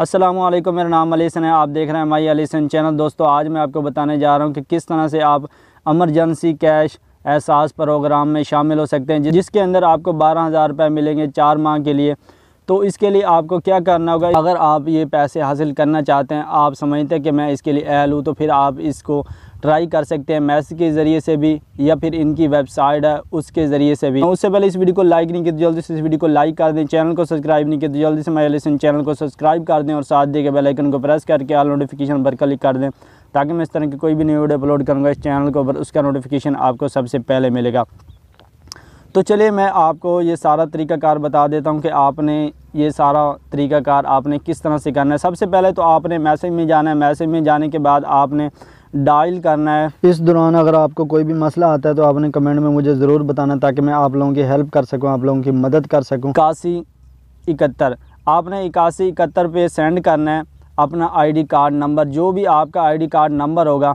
अस्सलामुअलैकुम, मेरा नाम अली हसन है। आप देख रहे हैं माई अली हसन चैनल। दोस्तों, आज मैं आपको बताने जा रहा हूं कि किस तरह से आप एमरजेंसी कैश एहसास प्रोग्राम में शामिल हो सकते हैं, जिसके अंदर आपको 12,000 रुपये मिलेंगे 4 माह के लिए। तो इसके लिए आपको क्या करना होगा, अगर आप ये पैसे हासिल करना चाहते हैं, आप समझते हैं कि मैं इसके लिए अहल हूँ, तो फिर आप इसको ट्राई कर सकते हैं मैसेज के ज़रिए से भी, या फिर इनकी वेबसाइट है उसके ज़रिए से भी। उससे पहले इस वीडियो को लाइक नहीं किया तो जल्दी से इस वीडियो को लाइक कर दें, चैनल को सब्सक्राइब नहीं किया तो जल्दी से माई अली हसन चैनल को सब्सक्राइब कर दें और साथ दे के बेल आइकन को प्रेस करके ऑल नोटिफिकेशन पर क्लिक कर दें, ताकि मैं इस तरह की कोई भी न्यू वीडियो अपलोड करूँगा इस चैनल को, उसका नोटिफिकेशन आपको सबसे पहले मिलेगा। तो चलिए मैं आपको ये सारा तरीक़ाकार बता देता हूँ कि आपने ये सारा तरीक़ाकार आपने किस तरह से करना है। सबसे पहले तो आपने मैसेज में जाना है। मैसेज में जाने के बाद आपने डायल करना है। इस दौरान अगर आपको कोई भी मसला आता है तो आपने कमेंट में मुझे ज़रूर बताना, ताकि मैं आप लोगों की हेल्प कर सकूं, आप लोगों की मदद कर सकूं। 8171 आपने 8171 पे सेंड करना है अपना आईडी कार्ड नंबर। जो भी आपका आईडी कार्ड नंबर होगा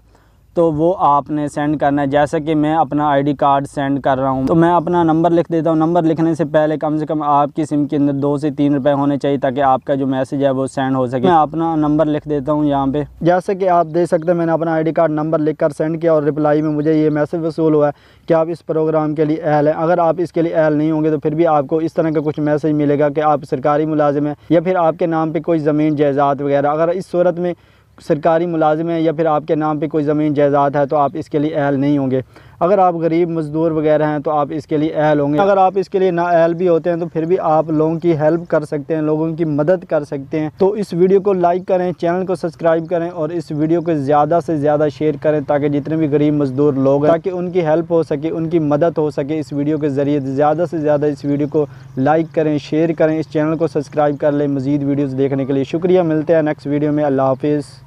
तो वो आपने सेंड करना है। जैसे कि मैं अपना आईडी कार्ड सेंड कर रहा हूँ, तो मैं अपना नंबर लिख देता हूँ। नंबर लिखने से पहले कम से कम आपकी सिम के अंदर 2 से 3 रुपए होने चाहिए, ताकि आपका जो मैसेज है वो सेंड हो सके। मैं अपना नंबर लिख देता हूँ यहाँ पे। जैसे कि आप देख सकते हैं, मैंने अपना आईडी कार्ड नंबर लिखकर सेंड किया और रिप्लाई में मुझे ये मैसेज वसूल हुआ है कि आप इस प्रोग्राम के लिए अहल हैं। अगर आप इसके लिए अहल नहीं होंगे तो फिर भी आपको इस तरह का कुछ मैसेज मिलेगा कि आप सरकारी मुलाजिम हैं, या फिर आपके नाम पर कोई ज़मीन जायदाद वगैरह। अगर इस सूरत में सरकारी मुलाजिम है या फिर आपके नाम पे कोई ज़मीन जायदाद है तो आप इसके लिए अहल नहीं होंगे। अगर आप गरीब मज़दूर वगैरह हैं तो आप इसके लिए अहल होंगे। अगर आप इसके लिए ना अहल भी होते हैं तो फिर भी आप लोगों की हेल्प कर सकते हैं, लोगों की मदद कर सकते हैं। तो इस वीडियो को लाइक करें, चैनल को सब्सक्राइब करें और इस वीडियो को ज़्यादा से ज़्यादा शेयर करें, ताकि जितने भी गरीब मज़दूर लोग हैं, ताकि उनकी हेल्प हो सके, उनकी मदद हो सके। इस वीडियो के ज़रिए ज़्यादा से ज़्यादा इस वीडियो को लाइक करें, शेयर करें, इस चैनल को सब्सक्राइब कर लें। मज़ीद वीडियोज़ देखने के लिए शुक्रिया। मिलते हैं नेक्स्ट वीडियो में। अल्लाह हाफिज़।